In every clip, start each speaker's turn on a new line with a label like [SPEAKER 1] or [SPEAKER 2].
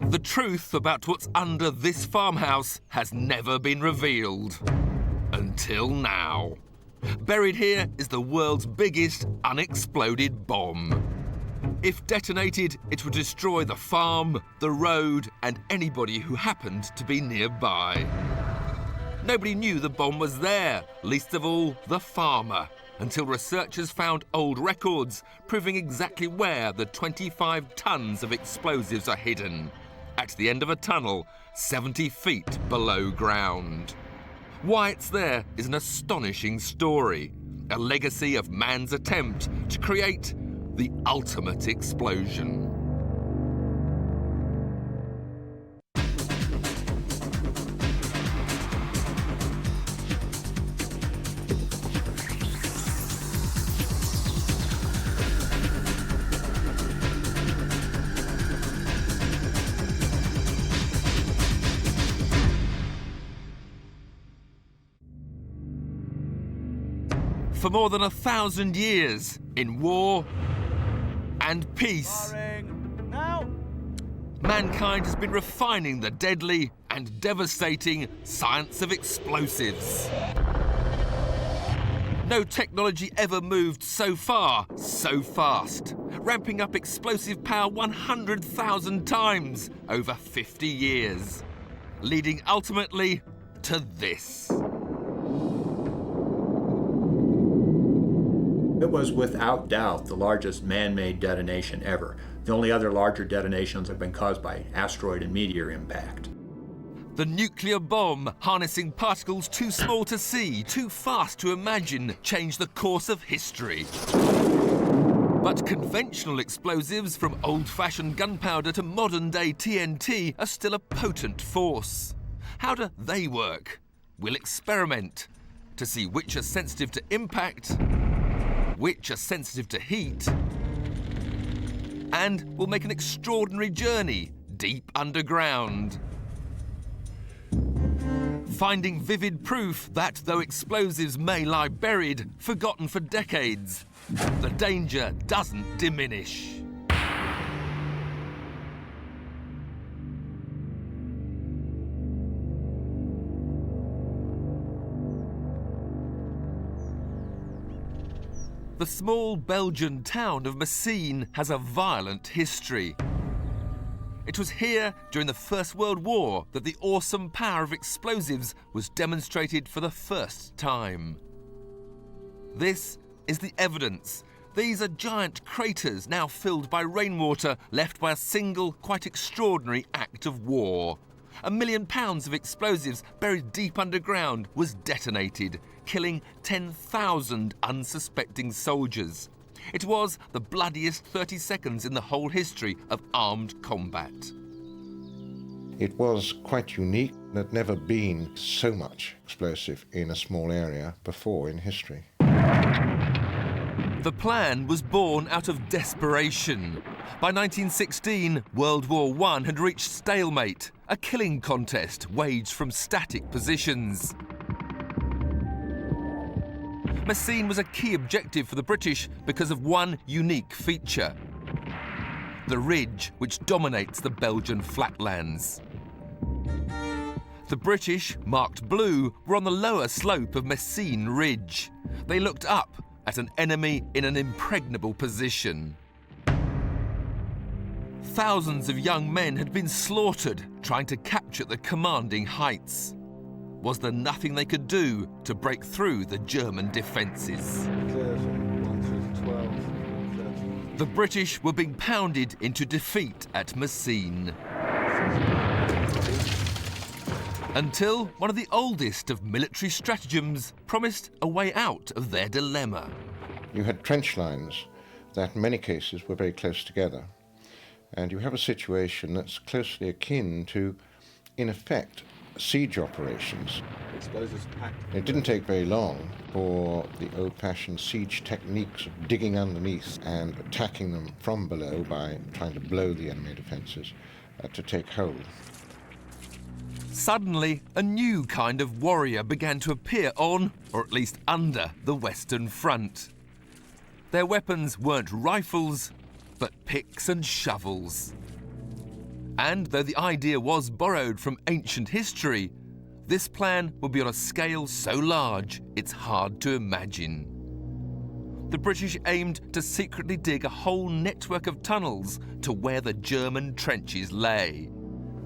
[SPEAKER 1] The truth about what's under this farmhouse has never been revealed. Until now. Buried here is the world's biggest unexploded bomb. If detonated, it would destroy the farm, the road, and anybody who happened to be nearby. Nobody knew the bomb was there, least of all the farmer, until researchers found old records proving exactly where the 25 tons of explosives are hidden. At the end of a tunnel, 70 feet below ground. Why it's there is an astonishing story, a legacy of man's attempt to create the ultimate explosion. For more than 1,000 years, in war and peace, mankind has been refining the deadly and devastating science of explosives. No technology ever moved so far, so fast, ramping up explosive power 100,000 times over 50 years, leading ultimately to this.
[SPEAKER 2] It was without doubt the largest man-made detonation ever. The only other larger detonations have been caused by asteroid and meteor impact.
[SPEAKER 1] The nuclear bomb, harnessing particles too small to see, too fast to imagine, changed the course of history. But conventional explosives, from old-fashioned gunpowder to modern-day TNT, are still a potent force. How do they work? We'll experiment to see which are sensitive to impact, which are sensitive to heat, and we'll make an extraordinary journey deep underground, finding vivid proof that though explosives may lie buried, forgotten for decades, the danger doesn't diminish. The small Belgian town of Messines has a violent history. It was here during the First World War that the awesome power of explosives was demonstrated for the first time. This is the evidence. These are giant craters now filled by rainwater left by a single, quite extraordinary act of war. 1 million pounds of explosives buried deep underground was detonated, killing 10,000 unsuspecting soldiers. It was the bloodiest 30 seconds in the whole history of armed combat.
[SPEAKER 3] It was quite unique. There'd never been so much explosive in a small area before in history.
[SPEAKER 1] The plan was born out of desperation. By 1916, World War I had reached stalemate, a killing contest waged from static positions. Messines was a key objective for the British because of one unique feature: the ridge which dominates the Belgian flatlands. The British, marked blue, were on the lower slope of Messines Ridge. They looked up at an enemy in an impregnable position. Thousands of young men had been slaughtered trying to capture the commanding heights. Was there nothing they could do to break through the German defences? The British were being pounded into defeat at Messines. Until one of the oldest of military stratagems promised a way out of their dilemma.
[SPEAKER 3] You had trench lines that in many cases were very close together. And you have a situation that's closely akin to, in effect, siege operations. It didn't take very long for the old-fashioned siege techniques of digging underneath and attacking them from below by trying to blow the enemy defences to take hold.
[SPEAKER 1] Suddenly, a new kind of warrior began to appear on, or at least under, the Western Front. Their weapons weren't rifles, but picks and shovels. And though the idea was borrowed from ancient history, this plan would be on a scale so large it's hard to imagine. The British aimed to secretly dig a whole network of tunnels to where the German trenches lay.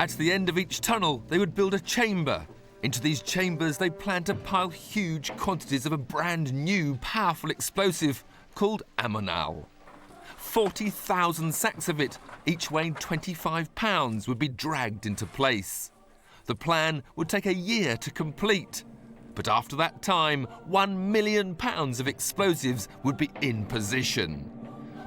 [SPEAKER 1] At the end of each tunnel, they would build a chamber. Into these chambers, they planned to pile huge quantities of a brand new, powerful explosive called ammonal. 40,000 sacks of it, each weighing 25 pounds, would be dragged into place. The plan would take a year to complete, but after that time, £1 million of explosives would be in position.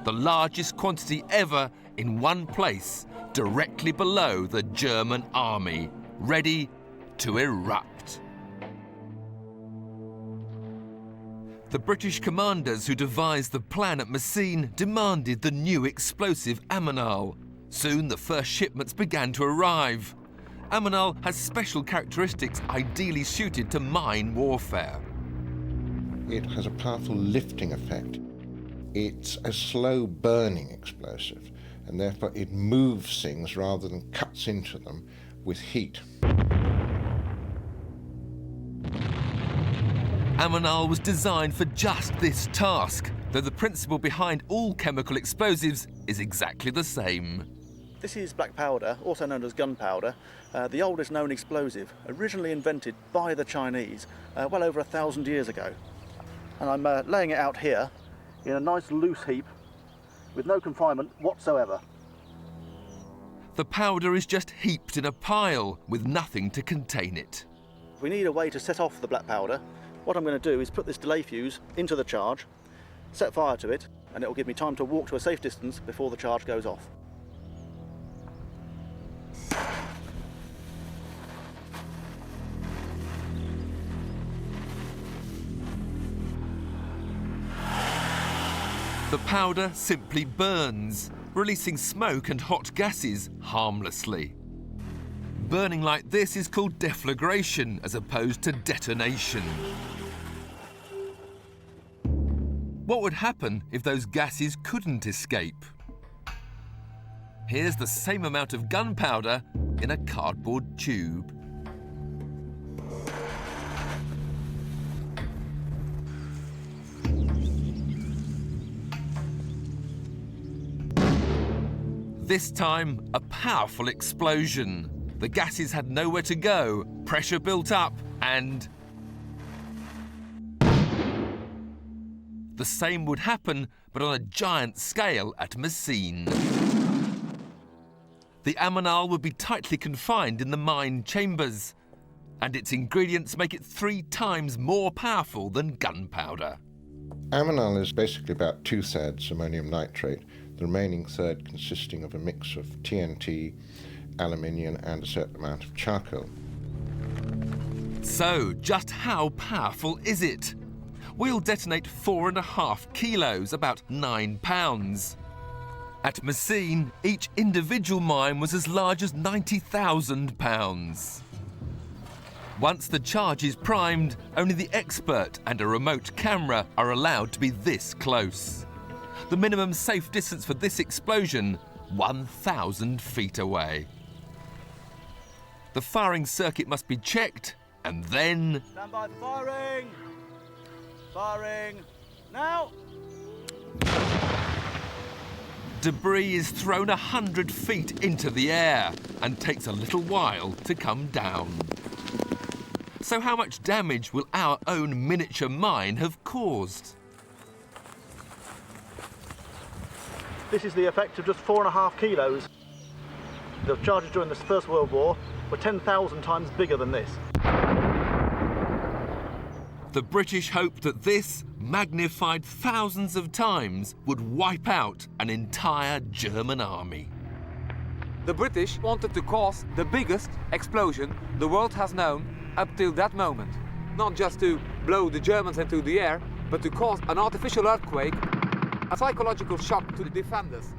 [SPEAKER 1] The largest quantity ever in one place, directly below the German army, ready to erupt. The British commanders who devised the plan at Messines demanded the new explosive ammonal. Soon the first shipments began to arrive. Ammonal has special characteristics ideally suited to mine warfare.
[SPEAKER 3] It has a powerful lifting effect. It's a slow burning explosive, and therefore it moves things rather than cuts into them with heat.
[SPEAKER 1] Ammonal was designed for just this task, though the principle behind all chemical explosives is exactly the same.
[SPEAKER 4] This is black powder, also known as gunpowder, the oldest known explosive, originally invented by the Chinese well over 1,000 years ago. And I'm laying it out here in a nice loose heap with no confinement whatsoever.
[SPEAKER 1] The powder is just heaped in a pile with nothing to contain it.
[SPEAKER 4] We need a way to set off the black powder. What I'm going to do is put this delay fuse into the charge, set fire to it, and it will give me time to walk to a safe distance before the charge goes off.
[SPEAKER 1] The powder simply burns, releasing smoke and hot gases harmlessly. Burning like this is called deflagration as opposed to detonation. What would happen if those gases couldn't escape? Here's the same amount of gunpowder in a cardboard tube. This time, a powerful explosion. The gases had nowhere to go, pressure built up, and the same would happen, but on a giant scale at Messines. The ammonal would be tightly confined in the mine chambers, and its ingredients make it 3 times more powerful than gunpowder.
[SPEAKER 3] Ammonal is basically about 2/3 ammonium nitrate, the remaining third consisting of a mix of TNT, aluminium and a certain amount of charcoal.
[SPEAKER 1] So, just how powerful is it? We'll detonate 4.5 kilos, about 9 pounds. At Messines, each individual mine was as large as 90,000 pounds. Once the charge is primed, only the expert and a remote camera are allowed to be this close. The minimum safe distance for this explosion, 1,000 feet away. The firing circuit must be checked, and then...
[SPEAKER 4] Stand by for firing! Firing! Now!
[SPEAKER 1] Debris is thrown 100 feet into the air and takes a little while to come down. So how much damage will our own miniature mine have caused?
[SPEAKER 4] This is the effect of just 4.5 kilos. The charges during the First World War were 10,000 times bigger than this.
[SPEAKER 1] The British hoped that this, magnified thousands of times, would wipe out an entire German army.
[SPEAKER 5] The British wanted to cause the biggest explosion the world has known up till that moment. Not just to blow the Germans into the air, but to cause an artificial earthquake, a psychological shock to the defenders.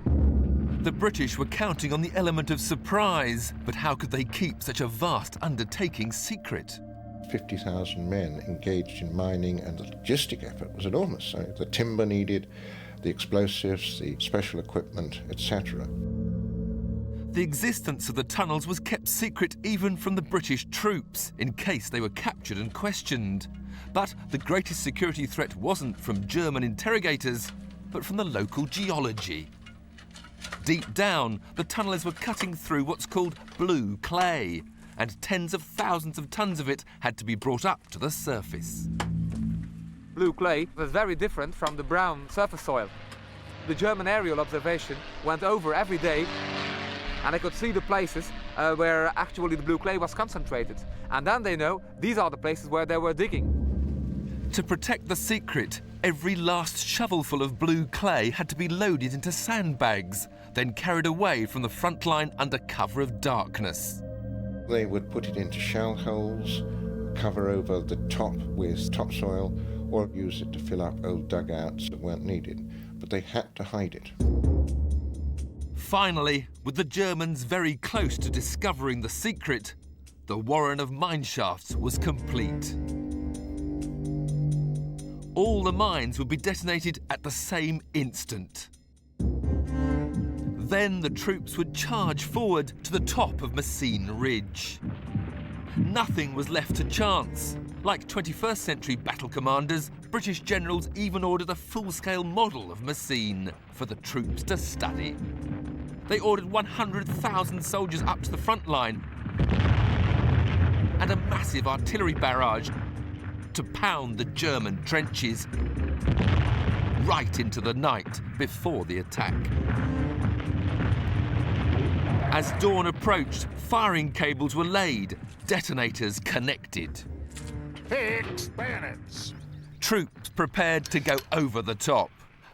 [SPEAKER 1] The British were counting on the element of surprise, but how could they keep such a vast undertaking secret?
[SPEAKER 3] 50,000 men engaged in mining, and the logistic effort was enormous. So the timber needed, the explosives, the special equipment, etc.
[SPEAKER 1] The existence of the tunnels was kept secret even from the British troops, in case they were captured and questioned. But the greatest security threat wasn't from German interrogators, but from the local geology. Deep down, the tunnellers were cutting through what's called blue clay, and tens of thousands of tons of it had to be brought up to the surface.
[SPEAKER 5] Blue clay was very different from the brown surface soil. The German aerial observation went over every day, and they could see the places where actually the blue clay was concentrated. And then they know these are the places where they were digging.
[SPEAKER 1] To protect the secret, every last shovelful of blue clay had to be loaded into sandbags, then carried away from the front line under cover of darkness.
[SPEAKER 3] They would put it into shell holes, cover over the top with topsoil, or use it to fill up old dugouts that weren't needed. But they had to hide it.
[SPEAKER 1] Finally, with the Germans very close to discovering the secret, the warren of mineshafts was complete. All the mines would be detonated at the same instant. Then the troops would charge forward to the top of Messines Ridge. Nothing was left to chance. Like 21st century battle commanders, British generals even ordered a full-scale model of Messines for the troops to study. They ordered 100,000 soldiers up to the front line and a massive artillery barrage to pound the German trenches right into the night before the attack. As dawn approached, firing cables were laid, detonators connected.
[SPEAKER 6] Fix bayonets.
[SPEAKER 1] Troops prepared to go over the top.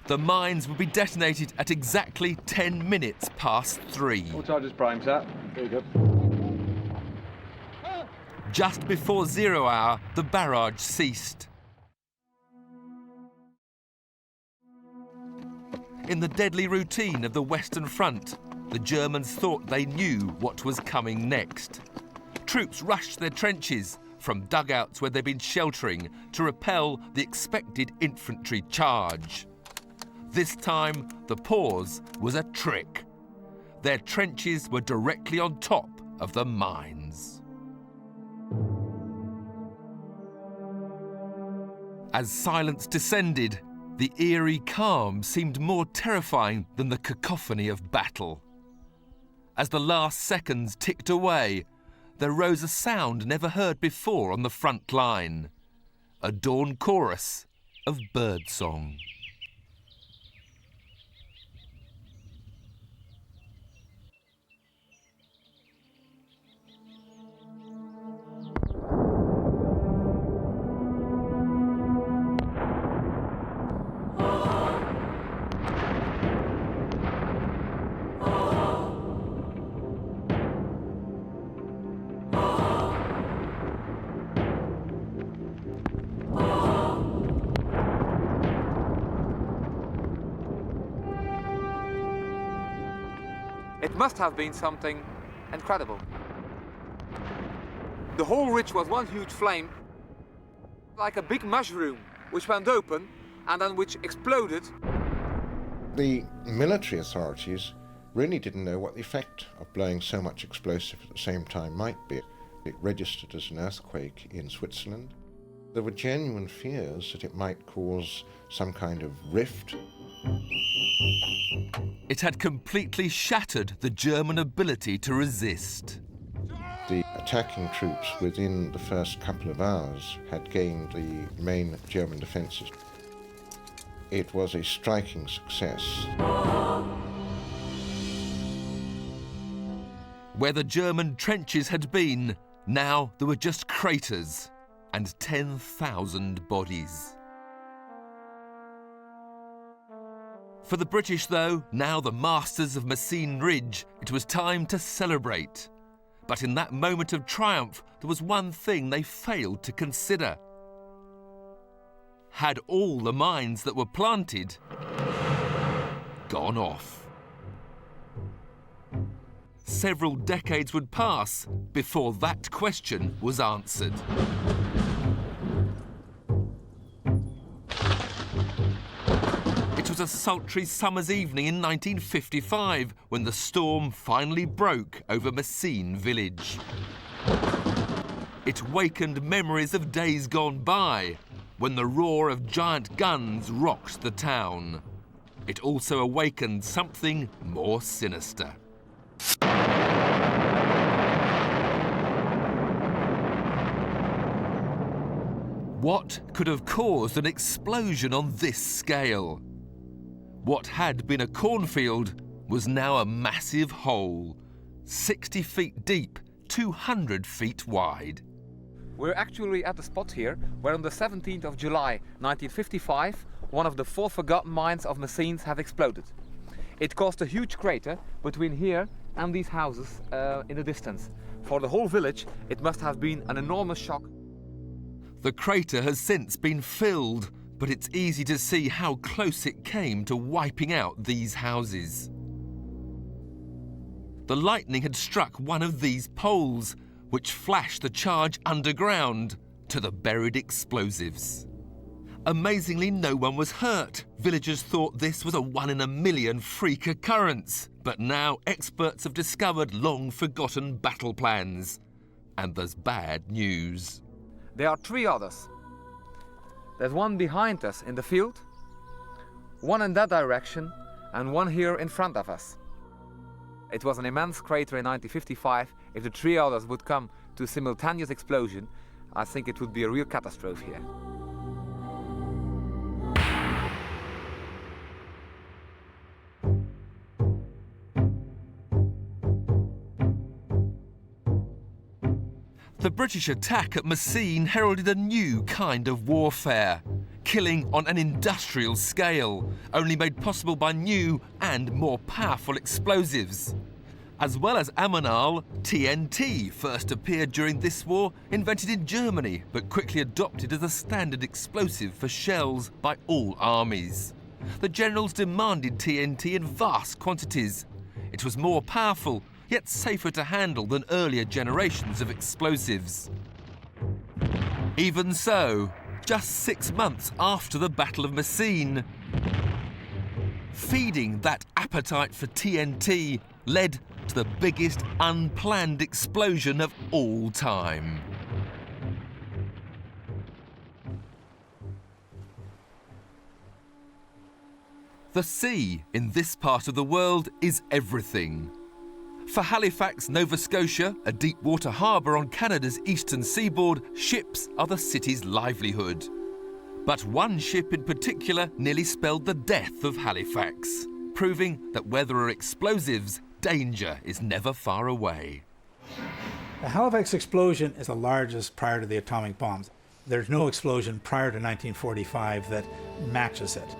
[SPEAKER 1] The mines would be detonated at exactly 10 minutes past 3.
[SPEAKER 7] All charges primed, sir. There you go.
[SPEAKER 1] Just before 0 hour, the barrage ceased. In the deadly routine of the Western Front, the Germans thought they knew what was coming next. Troops rushed their trenches, from dugouts where they'd been sheltering, to repel the expected infantry charge. This time, the pause was a trick. Their trenches were directly on top of the mines. As silence descended, the eerie calm seemed more terrifying than the cacophony of battle. As the last seconds ticked away, there rose a sound never heard before on the front line, a dawn chorus of birdsong.
[SPEAKER 5] It must have been something incredible. The whole ridge was one huge flame, like a big mushroom, which went open and then which exploded.
[SPEAKER 3] The military authorities really didn't know what the effect of blowing so much explosive at the same time might be. It registered as an earthquake in Switzerland. There were genuine fears that it might cause some kind of rift.
[SPEAKER 1] It had completely shattered the German ability to resist.
[SPEAKER 3] The attacking troops within the first couple of hours had gained the main German defences. It was a striking success.
[SPEAKER 1] Where the German trenches had been, now there were just craters and 10,000 bodies. For the British, though, now the masters of Messines Ridge, it was time to celebrate. But in that moment of triumph, there was one thing they failed to consider. Had all the mines that were planted gone off? Several decades would pass before that question was answered. It was was a sultry summer's evening in 1955 when the storm finally broke over Messines village. It wakened memories of days gone by, when the roar of giant guns rocked the town. It also awakened something more sinister. What could have caused an explosion on this scale? What had been a cornfield was now a massive hole, 60 feet deep, 200 feet wide.
[SPEAKER 5] We're actually at the spot here where on the 17th of July 1955 one of the 4 forgotten mines of Messines have exploded. It caused a huge crater between here and these houses in the distance. For the whole village it must have been an enormous shock.
[SPEAKER 1] The crater has since been filled, but it's easy to see how close it came to wiping out these houses. The lightning had struck one of these poles, which flashed the charge underground to the buried explosives. Amazingly, no one was hurt. Villagers thought this was a 1 in a million freak occurrence, but now experts have discovered long-forgotten battle plans. And there's bad news.
[SPEAKER 5] There are 3 others. There's one behind us in the field, one in that direction, and one here in front of us. It was an immense crater in 1955. If the 3 others would come to a simultaneous explosion, I think it would be a real catastrophe here.
[SPEAKER 1] The British attack at Messines heralded a new kind of warfare, killing on an industrial scale, only made possible by new and more powerful explosives. As well as ammonal, TNT first appeared during this war, invented in Germany, but quickly adopted as a standard explosive for shells by all armies. The generals demanded TNT in vast quantities. It was more powerful, yet safer to handle than earlier generations of explosives. Even so, just 6 months after the Battle of Messines, feeding that appetite for TNT led to the biggest unplanned explosion of all time. The sea in this part of the world is everything. For Halifax, Nova Scotia, a deep-water harbour on Canada's eastern seaboard, ships are the city's livelihood. But one ship in particular nearly spelled the death of Halifax, proving that where there are explosives, danger is never far away.
[SPEAKER 8] The Halifax explosion is the largest prior to the atomic bombs. There's no explosion prior to 1945 that matches it.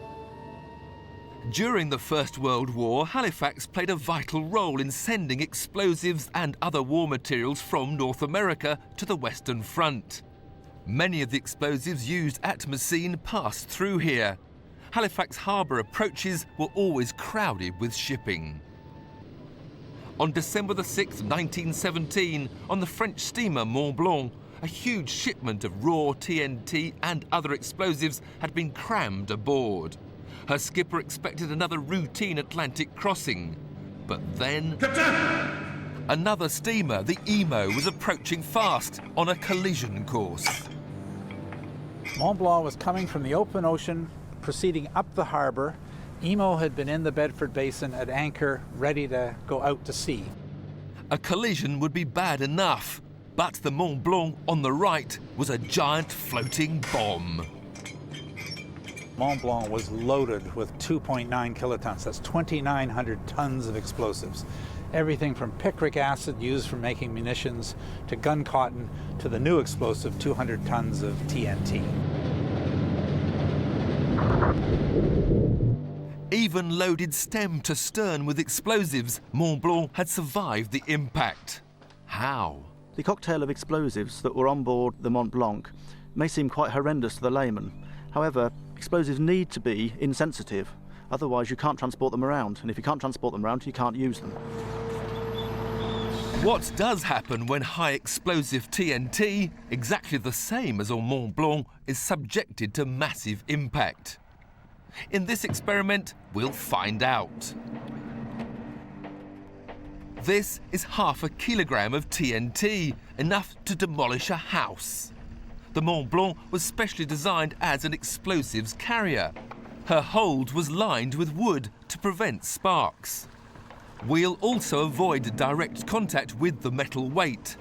[SPEAKER 1] During the First World War, Halifax played a vital role in sending explosives and other war materials from North America to the Western Front. Many of the explosives used at Messines passed through here. Halifax harbour approaches were always crowded with shipping. On December the 6th, 1917, on the French steamer Mont Blanc, a huge shipment of raw TNT and other explosives had been crammed aboard. Her skipper expected another routine Atlantic crossing. But then... Captain! Another steamer, the Emo, was approaching fast on a collision course.
[SPEAKER 8] Mont Blanc was coming from the open ocean, proceeding up the harbour. Emo had been in the Bedford Basin at anchor, ready to go out to sea.
[SPEAKER 1] A collision would be bad enough, but the Mont Blanc on the right was a giant floating bomb.
[SPEAKER 8] Mont Blanc was loaded with 2.9 kilotons. That's 2,900 tons of explosives. Everything from picric acid used for making munitions to gun cotton to the new explosive 200 tons of TNT.
[SPEAKER 1] Even loaded stem to stern with explosives, Mont Blanc had survived the impact. How?
[SPEAKER 4] The cocktail of explosives that were on board the Mont Blanc may seem quite horrendous to the layman. However, explosives need to be insensitive, otherwise you can't transport them around, and if you can't transport them around, you can't use them.
[SPEAKER 1] What does happen when high explosive TNT, exactly the same as on Mont Blanc, is subjected to massive impact? In this experiment, we'll find out. This is 0.5 kilogram of TNT, enough to demolish a house. The Mont Blanc was specially designed as an explosives carrier. Her hold was lined with wood to prevent sparks. We'll also avoid direct contact with the metal weight.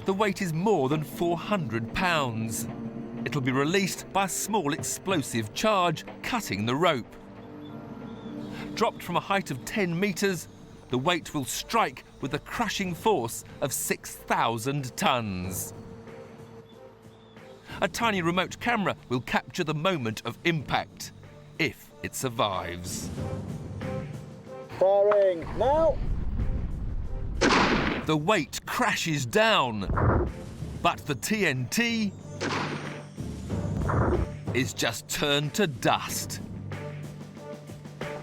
[SPEAKER 1] The weight is more than 400 pounds. It'll be released by a small explosive charge cutting the rope. Dropped from a height of 10 metres, the weight will strike with a crushing force of 6,000 tons. A tiny remote camera will capture the moment of impact, if it survives.
[SPEAKER 4] Firing now!
[SPEAKER 1] The weight crashes down, but the TNT is just turned to dust.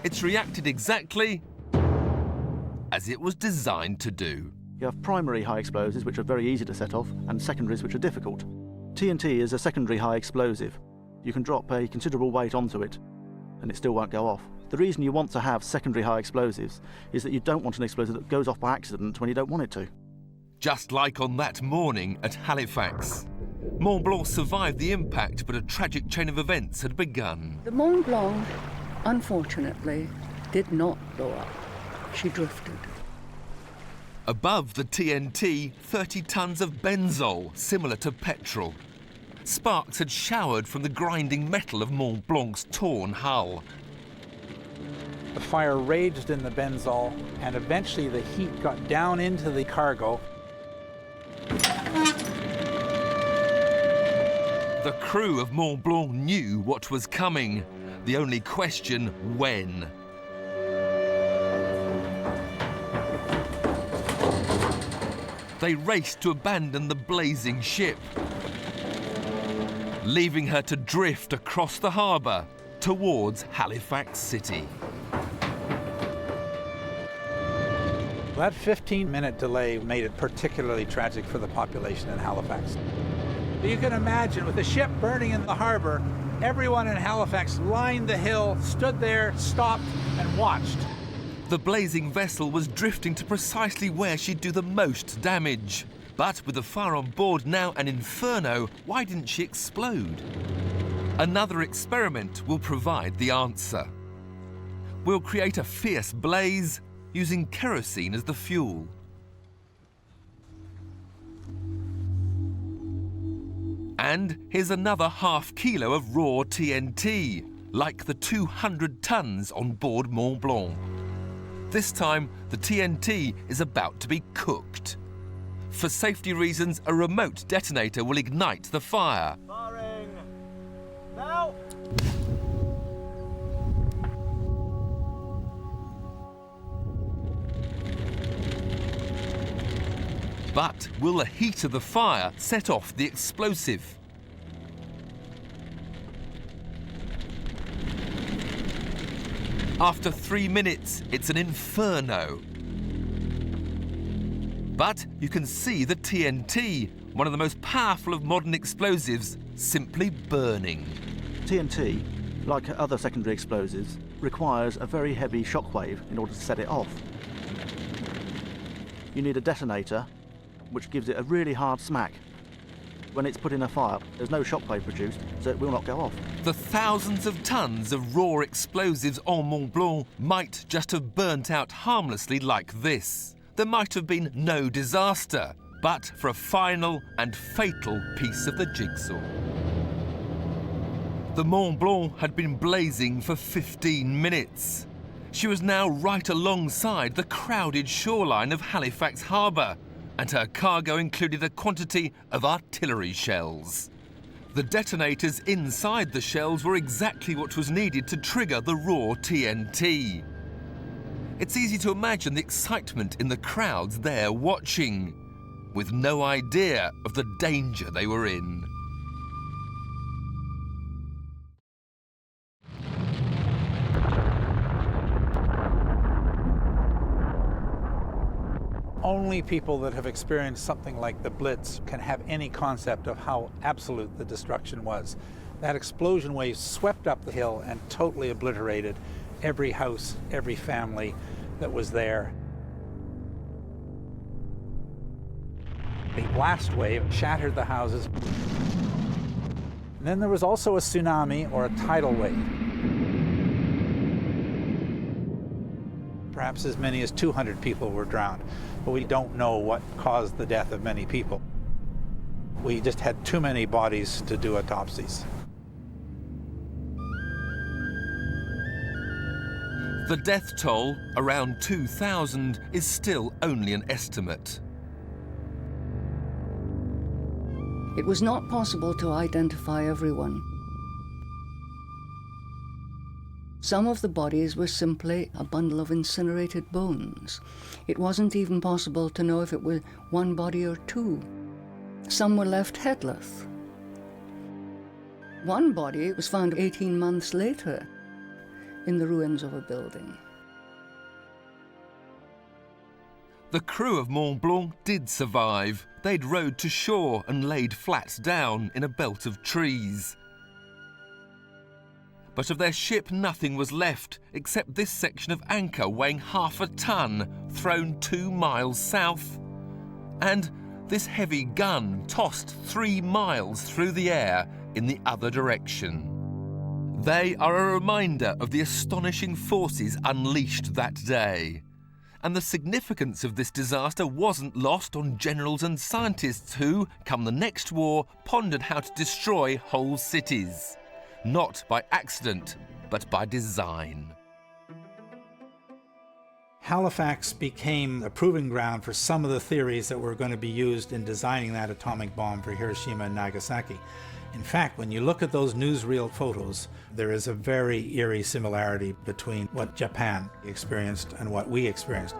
[SPEAKER 1] It's reacted exactly as it was designed to do.
[SPEAKER 4] You have primary high explosives, which are very easy to set off, and secondaries, which are difficult. TNT is a secondary high explosive. You can drop a considerable weight onto it, and it still won't go off. The reason you want to have secondary high explosives is that you don't want an explosive that goes off by accident when you don't want it to.
[SPEAKER 1] Just like on that morning at Halifax. Mont Blanc survived the impact, but a tragic chain of events had begun.
[SPEAKER 9] The Mont Blanc, unfortunately, did not blow up. She drifted.
[SPEAKER 1] Above the TNT, 30 tons of benzol, similar to petrol. Sparks had showered from the grinding metal of Mont Blanc's torn hull.
[SPEAKER 8] The fire raged in the benzol, and eventually the heat got down into the cargo.
[SPEAKER 1] The crew of Mont Blanc knew what was coming. The only question, when. They raced to abandon the blazing ship, leaving her to drift across the harbour towards Halifax City.
[SPEAKER 8] That 15-minute delay made it particularly tragic for the population in Halifax. You can imagine, with the ship burning in the harbour, everyone in Halifax lined the hill, stood there, stopped, and watched.
[SPEAKER 1] The blazing vessel was drifting to precisely where she'd do the most damage. But with the fire on board now an inferno, why didn't she explode? Another experiment will provide the answer. We'll create a fierce blaze using kerosene as the fuel. And here's another 0.5 kilo of raw TNT, like the 200 tons on board Mont Blanc. This time, the TNT is about to be cooked. For safety reasons, a remote detonator will ignite the fire.
[SPEAKER 4] Firing now!
[SPEAKER 1] But will the heat of the fire set off the explosive? After 3 minutes, it's an inferno. But you can see the TNT, one of the most powerful of modern explosives, simply burning.
[SPEAKER 4] TNT, like other secondary explosives, requires a very heavy shockwave in order to set it off. You need a detonator, which gives it a really hard smack. When it's put in a fire, there's no shockwave produced, so it will not go off.
[SPEAKER 1] The thousands of tons of raw explosives on Mont Blanc might just have burnt out harmlessly like this. There might have been no disaster, but for a final and fatal piece of the jigsaw. The Mont Blanc had been blazing for 15 minutes. She was now right alongside the crowded shoreline of Halifax Harbour, and her cargo included a quantity of artillery shells. The detonators inside the shells were exactly what was needed to trigger the raw TNT. It's easy to imagine the excitement in the crowds there watching, with no idea of the danger they were in.
[SPEAKER 8] Only people that have experienced something like the Blitz can have any concept of how absolute the destruction was. That explosion wave swept up the hill and totally obliterated every house, every family that was there. The blast wave shattered the houses. And then there was also a tsunami or a tidal wave. Perhaps as many as 200 people were drowned, but we don't know what caused the death of many people. We just had too many bodies to do autopsies.
[SPEAKER 1] The death toll, around 2,000, is still only an estimate.
[SPEAKER 9] It was not possible to identify everyone. Some of the bodies were simply a bundle of incinerated bones. It wasn't even possible to know if it was one body or two. Some were left headless. One body was found 18 months later in the ruins of a building.
[SPEAKER 1] The crew of Mont Blanc did survive. They'd rowed to shore and laid flat down in a belt of trees. But of their ship, nothing was left except this section of anchor weighing half a ton, thrown 2 miles south. And this heavy gun tossed 3 miles through the air in the other direction. They are a reminder of the astonishing forces unleashed that day. And the significance of this disaster wasn't lost on generals and scientists who, come the next war, pondered how to destroy whole cities. Not by accident, but by design.
[SPEAKER 8] Halifax became a proving ground for some of the theories that were going to be used in designing that atomic bomb for Hiroshima and Nagasaki. In fact, when you look at those newsreel photos, there is a very eerie similarity between what Japan experienced and what we experienced.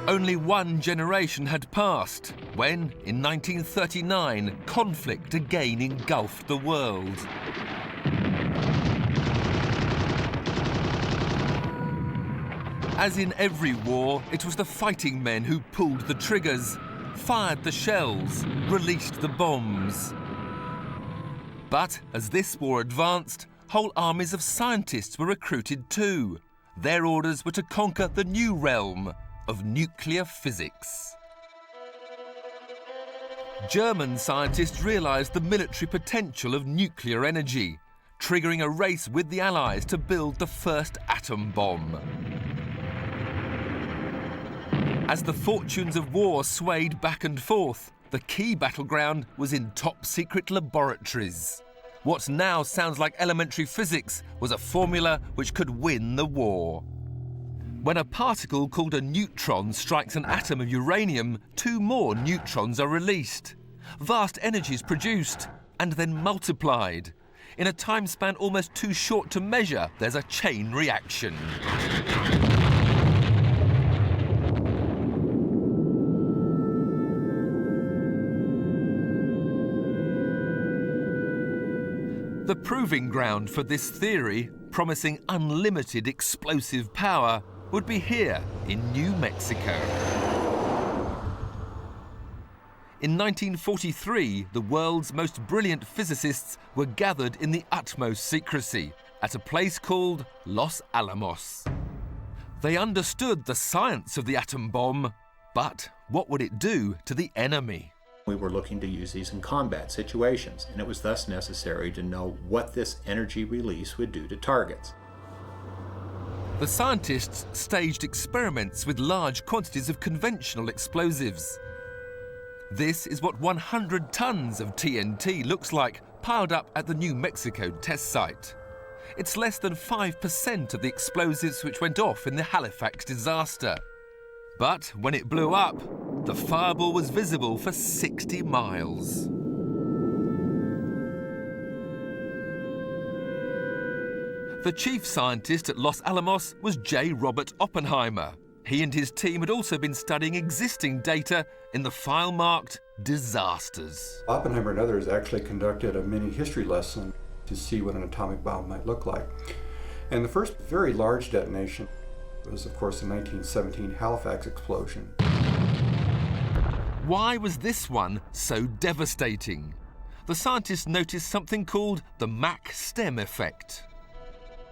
[SPEAKER 1] Only one generation had passed when, in 1939, conflict again engulfed the world. As in every war, it was the fighting men who pulled the triggers, fired the shells, released the bombs. But as this war advanced, whole armies of scientists were recruited too. Their orders were to conquer the new realm of nuclear physics. German scientists realized the military potential of nuclear energy, triggering a race with the Allies to build the first atom bomb. As the fortunes of war swayed back and forth, the key battleground was in top-secret laboratories. What now sounds like elementary physics was a formula which could win the war. When a particle called a neutron strikes an atom of uranium, 2 more neutrons are released. Vast energies produced and then multiplied. In a time span almost too short to measure, there's a chain reaction. The proving ground for this theory, promising unlimited explosive power, would be here in New Mexico. In 1943, the world's most brilliant physicists were gathered in the utmost secrecy at a place called Los Alamos. They understood the science of the atom bomb, but what would it do to the enemy?
[SPEAKER 2] We were looking to use these in combat situations, and it was thus necessary to know what this energy release would do to targets.
[SPEAKER 1] The scientists staged experiments with large quantities of conventional explosives. This is what 100 tons of TNT looks like, piled up at the New Mexico test site. It's less than 5% of the explosives which went off in the Halifax disaster. But when it blew up, the fireball was visible for 60 miles. The chief scientist at Los Alamos was J. Robert Oppenheimer. He and his team had also been studying existing data in the file marked disasters.
[SPEAKER 10] Oppenheimer and others actually conducted a mini history lesson to see what an atomic bomb might look like. And the first very large detonation It was, of course, the 1917 Halifax Explosion.
[SPEAKER 1] Why was this one so devastating? The scientists noticed something called the Mach stem effect.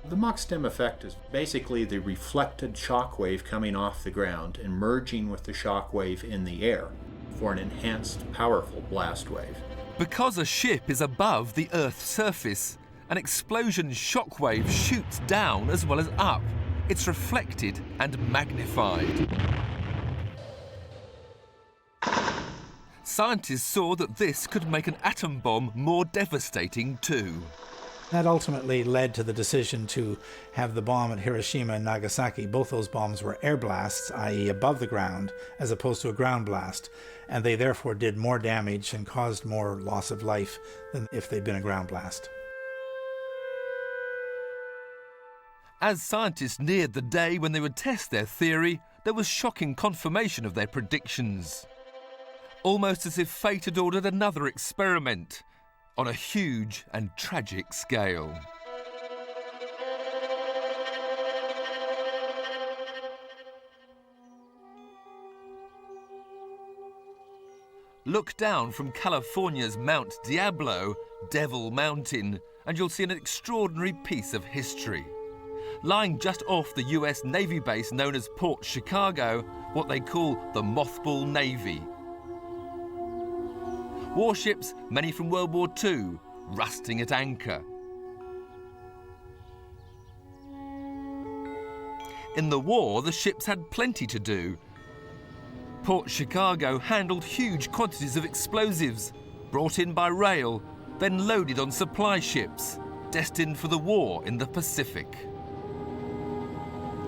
[SPEAKER 2] The Mach stem effect is basically the reflected shock wave coming off the ground and merging with the shock wave in the air for an enhanced, powerful blast wave.
[SPEAKER 1] Because a ship is above the Earth's surface, an explosion shock wave shoots down as well as up. It's reflected and magnified. Scientists saw that this could make an atom bomb more devastating too.
[SPEAKER 8] That ultimately led to the decision to have the bomb at Hiroshima and Nagasaki. Both those bombs were air blasts, i.e. above the ground, as opposed to a ground blast, and they therefore did more damage and caused more loss of life than if they'd been a ground blast.
[SPEAKER 1] As scientists neared the day when they would test their theory, there was shocking confirmation of their predictions. Almost as if fate had ordered another experiment on a huge and tragic scale. Look down from California's Mount Diablo, Devil Mountain, and you'll see an extraordinary piece of history. Lying just off the US Navy base known as Port Chicago, what they call the Mothball Navy. Warships, many from World War II, rusting at anchor. In the war, the ships had plenty to do. Port Chicago handled huge quantities of explosives, brought in by rail, then loaded on supply ships, destined for the war in the Pacific.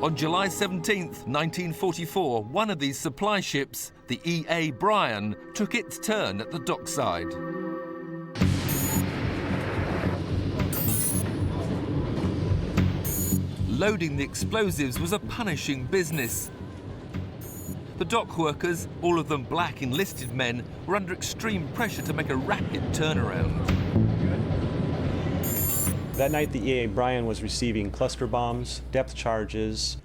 [SPEAKER 1] On July 17th, 1944, one of these supply ships, the E.A. Bryan, took its turn at the dockside. Loading the explosives was a punishing business. The dock workers, all of them black enlisted men, were under extreme pressure to make a rapid turnaround.
[SPEAKER 11] That night, the E.A. Bryan was receiving cluster bombs, depth charges,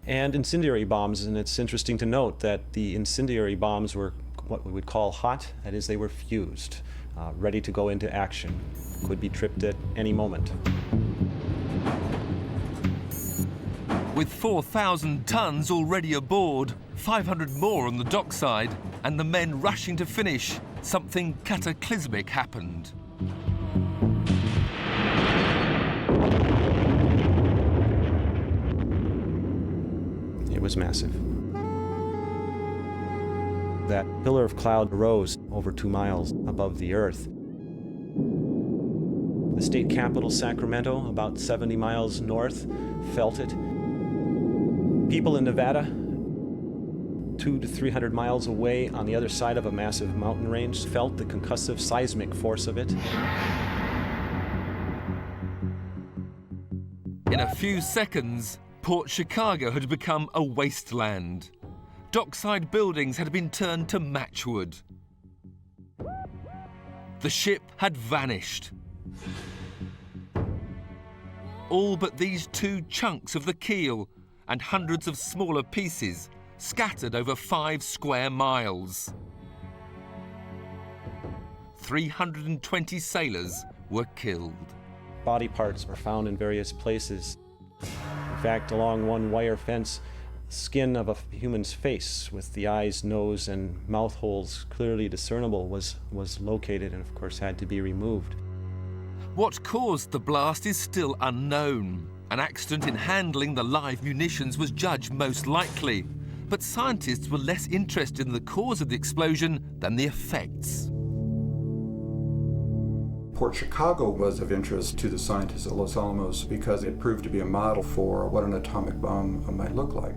[SPEAKER 11] and incendiary bombs. And it's interesting to note that the incendiary bombs were what we would call hot. That is, they were fused, ready to go into action. Could be tripped at any moment.
[SPEAKER 1] With 4,000 tons already aboard, 500 more on the dockside, and the men rushing to finish, something cataclysmic happened.
[SPEAKER 11] It was massive. That pillar of cloud rose over 2 miles above the earth. The state capital, Sacramento, about 70 miles north, felt it. People in Nevada, 200 to 300 miles away on the other side of a massive mountain range, felt the concussive seismic force of it.
[SPEAKER 1] In a few seconds, Port Chicago had become a wasteland. Dockside buildings had been turned to matchwood. The ship had vanished. All but these 2 chunks of the keel and hundreds of smaller pieces scattered over 5 square miles. 320 sailors were killed.
[SPEAKER 11] Body parts were found in various places. In fact, along one wire fence, skin of a human's face with the eyes, nose, and mouth holes clearly discernible was located and, of course, had to be removed.
[SPEAKER 1] What caused the blast is still unknown. An accident in handling the live munitions was judged most likely, but scientists were less interested in the cause of the explosion than the effects.
[SPEAKER 10] Port Chicago was of interest to the scientists at Los Alamos because it proved to be a model for what an atomic bomb might look like.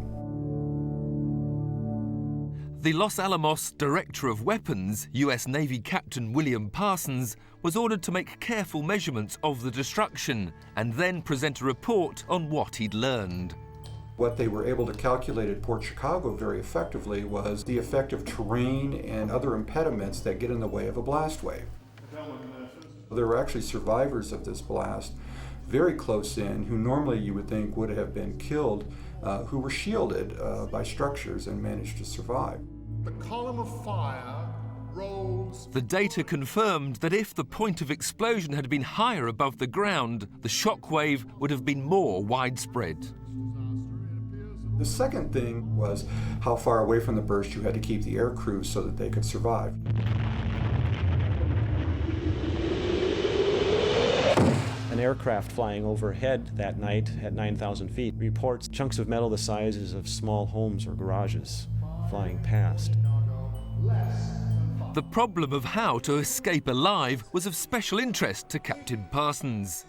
[SPEAKER 1] The Los Alamos Director of Weapons, US Navy Captain William Parsons, was ordered to make careful measurements of the destruction and then present a report on what he'd learned.
[SPEAKER 10] What they were able to calculate at Port Chicago very effectively was the effect of terrain and other impediments that get in the way of a blast wave. There were actually survivors of this blast very close in who normally you would think would have been killed who were shielded by structures and managed to survive.
[SPEAKER 6] The column of fire rose.
[SPEAKER 1] The data confirmed that if the point of explosion had been higher above the ground, the shock wave would have been more widespread.
[SPEAKER 10] The second thing was how far away from the burst you had to keep the air crews so that they could survive.
[SPEAKER 11] An aircraft flying overhead that night at 9,000 feet reports chunks of metal the sizes of small homes or garages flying past.
[SPEAKER 1] The problem of how to escape alive was of special interest to Captain Parsons.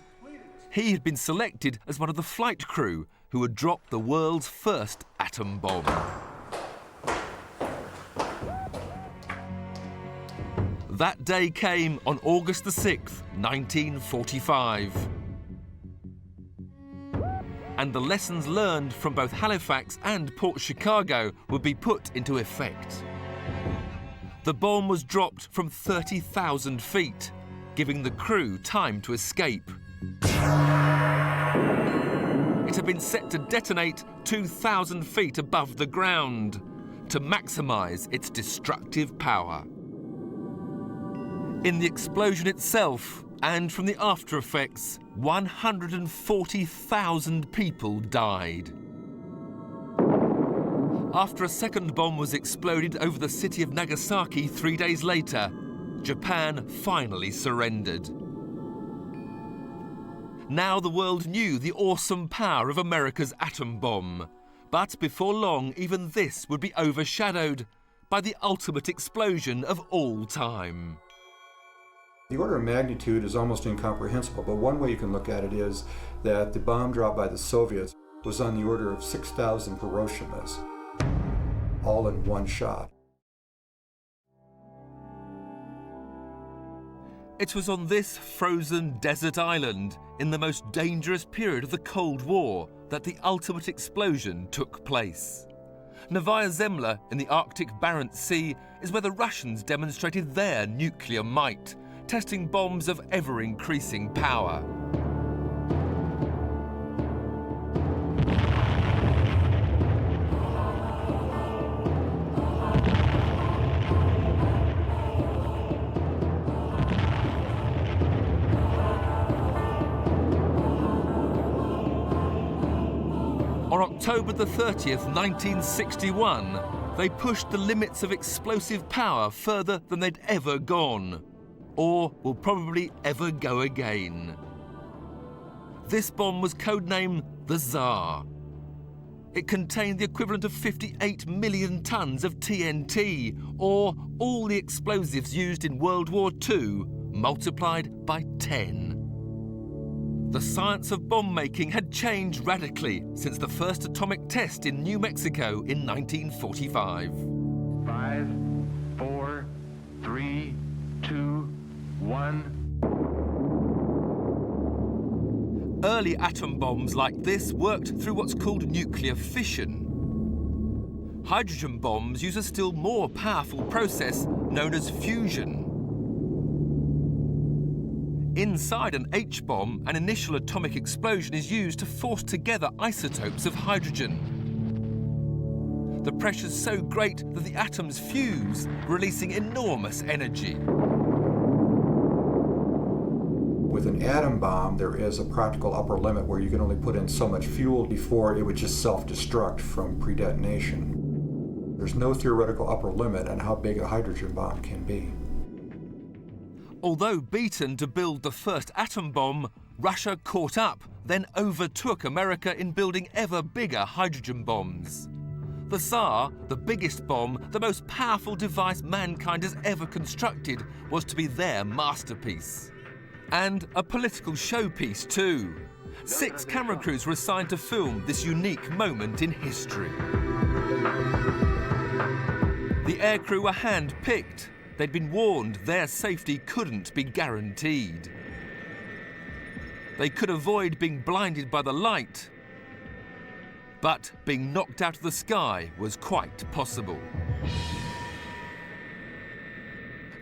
[SPEAKER 1] He had been selected as one of the flight crew who had dropped the world's first atom bomb. That day came on August the 6th, 1945. And the lessons learned from both Halifax and Port Chicago would be put into effect. The bomb was dropped from 30,000 feet, giving the crew time to escape. It had been set to detonate 2,000 feet above the ground to maximize its destructive power. In the explosion itself, and from the after effects, 140,000 people died. After a second bomb was exploded over the city of Nagasaki 3 days later, Japan finally surrendered. Now the world knew the awesome power of America's atom bomb. But before long, even this would be overshadowed by the ultimate explosion of all time.
[SPEAKER 10] The order of magnitude is almost incomprehensible, but one way you can look at it is that the bomb dropped by the Soviets was on the order of 6,000 Hiroshimas, all in one shot.
[SPEAKER 1] It was on this frozen desert island, in the most dangerous period of the Cold War, that the ultimate explosion took place. Novaya Zemlya in the Arctic Barents Sea is where the Russians demonstrated their nuclear might, testing bombs of ever-increasing power. On October the 30th, 1961, they pushed the limits of explosive power further than they'd ever gone, or will probably ever go again. This bomb was codenamed the Tsar. It contained the equivalent of 58 million tons of TNT, or all the explosives used in World War II, multiplied by 10. The science of bomb making had changed radically since the first atomic test in New Mexico in 1945.
[SPEAKER 6] 5, 4, 3, 2, 1.
[SPEAKER 1] Early atom bombs like this worked through what's called nuclear fission. Hydrogen bombs use a still more powerful process known as fusion. Inside an H-bomb, an initial atomic explosion is used to force together isotopes of hydrogen. The pressure's so great that the atoms fuse, releasing enormous energy.
[SPEAKER 10] With an atom bomb, there is a practical upper limit where you can only put in so much fuel before it would just self-destruct from pre-detonation. There's no theoretical upper limit on how big a hydrogen bomb can be.
[SPEAKER 1] Although beaten to build the first atom bomb, Russia caught up, then overtook America in building ever bigger hydrogen bombs. The Tsar, the biggest bomb, the most powerful device mankind has ever constructed, was to be their masterpiece. And a political showpiece too. 6 camera crews were assigned to film this unique moment in history. The aircrew were hand-picked. They'd been warned their safety couldn't be guaranteed. They could avoid being blinded by the light, but being knocked out of the sky was quite possible.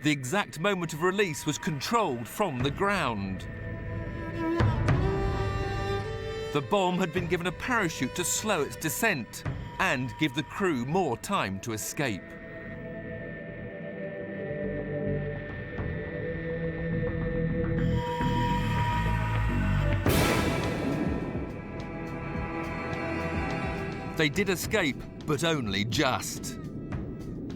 [SPEAKER 1] The exact moment of release was controlled from the ground. The bomb had been given a parachute to slow its descent and give the crew more time to escape. They did escape, but only just.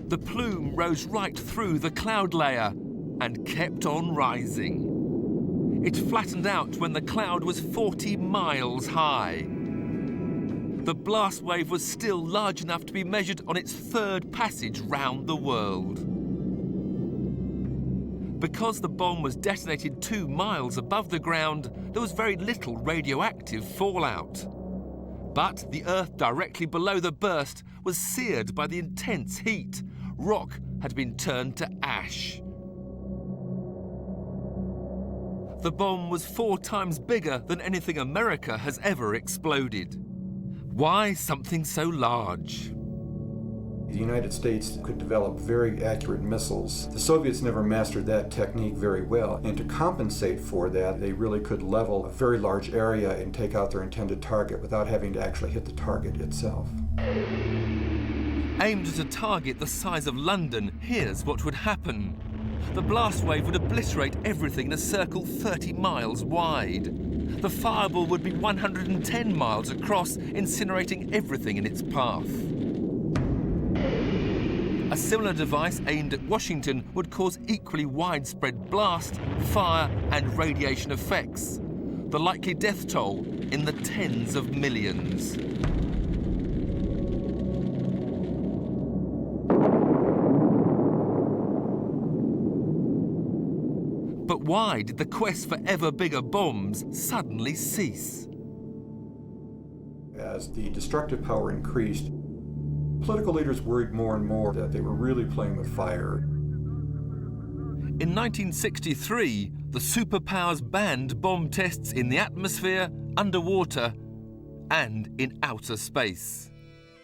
[SPEAKER 1] The plume rose right through the cloud layer and kept on rising. It flattened out when the cloud was 40 miles high. The blast wave was still large enough to be measured on its third passage round the world. Because the bomb was detonated 2 miles above the ground, there was very little radioactive fallout. But the earth directly below the burst was seared by the intense heat. Rock had been turned to ash. The bomb was 4 times bigger than anything America has ever exploded. Why something so large?
[SPEAKER 10] The United States could develop very accurate missiles. The Soviets never mastered that technique very well, and to compensate for that, they really could level a very large area and take out their intended target without having to actually hit the target itself.
[SPEAKER 1] Aimed at a target the size of London, here's what would happen. The blast wave would obliterate everything in a circle 30 miles wide. The fireball would be 110 miles across, incinerating everything in its path. A similar device aimed at Washington would cause equally widespread blast, fire and radiation effects. The likely death toll in the tens of millions. But why did the quest for ever bigger bombs suddenly cease?
[SPEAKER 10] As the destructive power increased, political leaders worried more and more that they were really playing with fire.
[SPEAKER 1] In 1963, the superpowers banned bomb tests in the atmosphere, underwater, and in outer space.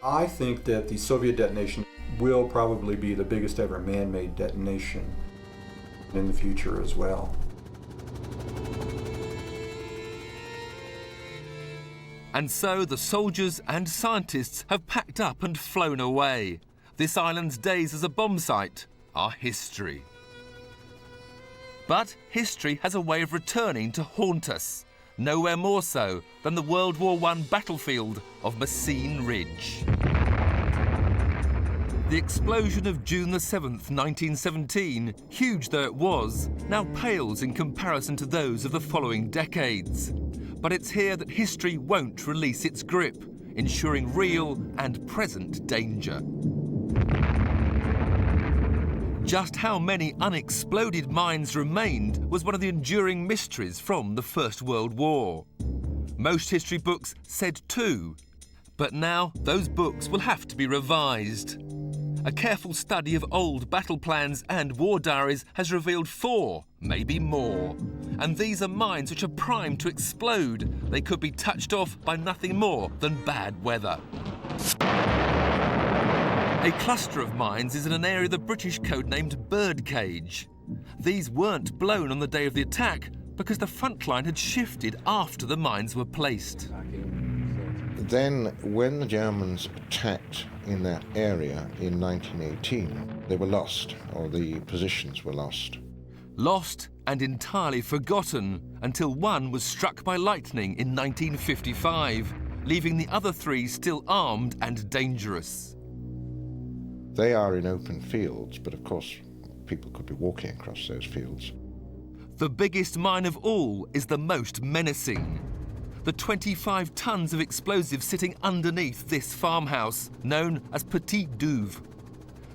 [SPEAKER 10] I think that the Soviet detonation will probably be the biggest ever man-made detonation in the future as well.
[SPEAKER 1] And so the soldiers and scientists have packed up and flown away. This island's days as a bomb site are history. But history has a way of returning to haunt us, nowhere more so than the World War I battlefield of Messines Ridge. The explosion of June the 7th, 1917, huge though it was, now pales in comparison to those of the following decades. But it's here that history won't release its grip, ensuring real and present danger. Just how many unexploded mines remained was one of the enduring mysteries from the First World War. Most history books said 2, but now those books will have to be revised. A careful study of old battle plans and war diaries has revealed 4, maybe more. And these are mines which are primed to explode. They could be touched off by nothing more than bad weather. A cluster of mines is in an area the British codenamed Birdcage. These weren't blown on the day of the attack because the front line had shifted after the mines were placed.
[SPEAKER 3] Then, when the Germans attacked in that area in 1918, they were lost, or the positions were lost.
[SPEAKER 1] Lost and entirely forgotten until one was struck by lightning in 1955, leaving the other 3 still armed and dangerous.
[SPEAKER 3] They are in open fields, but of course people could be walking across those fields.
[SPEAKER 1] The biggest mine of all is the most menacing. The 25 tons of explosives sitting underneath this farmhouse, known as Petit Douve.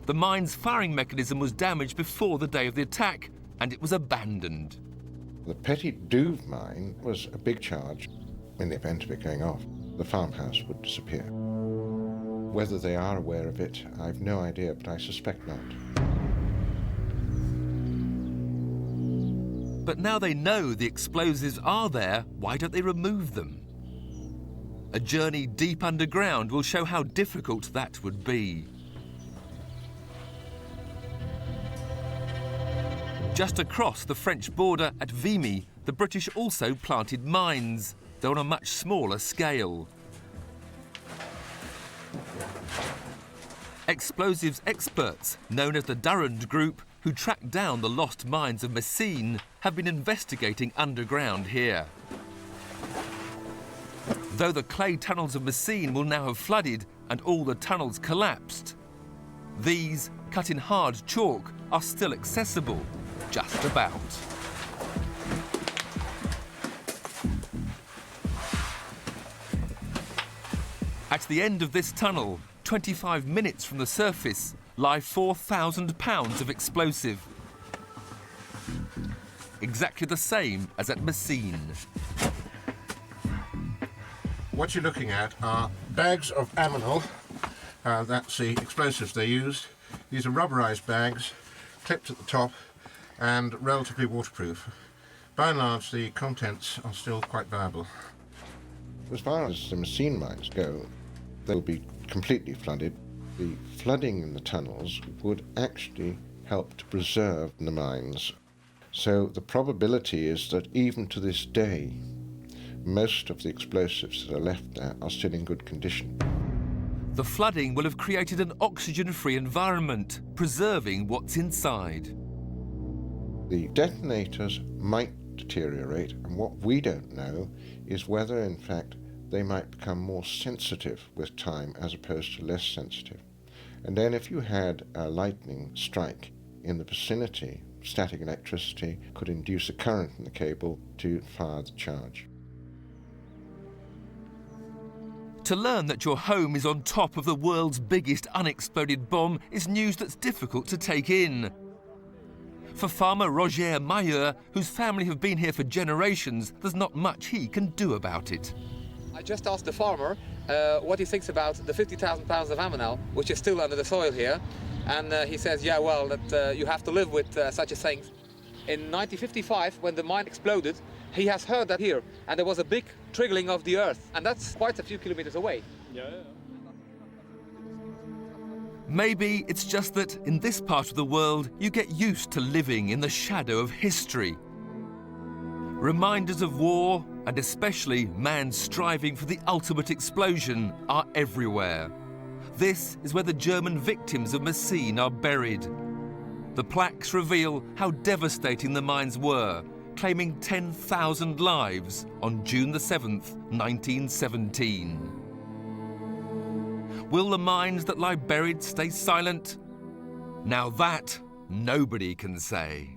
[SPEAKER 1] The mine's firing mechanism was damaged before the day of the attack, and it was abandoned.
[SPEAKER 3] The Petit Douve mine was a big charge. In the event of it going off, the farmhouse would disappear. Whether they are aware of it, I've no idea, but I suspect not.
[SPEAKER 1] But now they know the explosives are there, why don't they remove them? A journey deep underground will show how difficult that would be. Just across the French border at Vimy, the British also planted mines. though on a much smaller scale. Explosives experts, known as the Durand Group, who tracked down the lost mines of Messines, have been investigating underground here. Though the clay tunnels of Messines will now have flooded and all the tunnels collapsed, these, cut in hard chalk, are still accessible, just about. At the end of this tunnel, 25 minutes from the surface, lie 4,000 pounds of explosive. Exactly the same as at Messines.
[SPEAKER 3] What you're looking at are bags of ammonal. That's the explosives they used. These are rubberized bags, clipped at the top and relatively waterproof. By and large, the contents are still quite viable. As far as the Messines mines go, they'll be completely flooded. The flooding in the tunnels would actually help to preserve the mines. So the probability is that even to this day, most of the explosives that are left there are still in good condition.
[SPEAKER 1] The flooding will have created an oxygen-free environment, preserving what's inside.
[SPEAKER 3] The detonators might deteriorate, and what we don't know is whether, in fact, they might become more sensitive with time as opposed to less sensitive. And then if you had a lightning strike in the vicinity, static electricity could induce a current in the cable to fire the charge.
[SPEAKER 1] To learn that your home is on top of the world's biggest unexploded bomb is news that's difficult to take in. For farmer Roger Mailleur, whose family have been here for generations, there's not much he can do about it.
[SPEAKER 5] I just asked the farmer what he thinks about the 50,000 pounds of ammonal, which is still under the soil here. And he says, yeah, well, that you have to live with such a thing. In 1955, when the mine exploded, he has heard that here. And there was a big trickling of the earth. And that's quite a few kilometers away. Yeah.
[SPEAKER 1] Maybe it's just that in this part of the world, you get used to living in the shadow of history. Reminders of war, and especially man striving for the ultimate explosion, are everywhere. This is where the German victims of Messines are buried. The plaques reveal how devastating the mines were, claiming 10,000 lives on June the 7th, 1917. Will the mines that lie buried stay silent? Now that, nobody can say.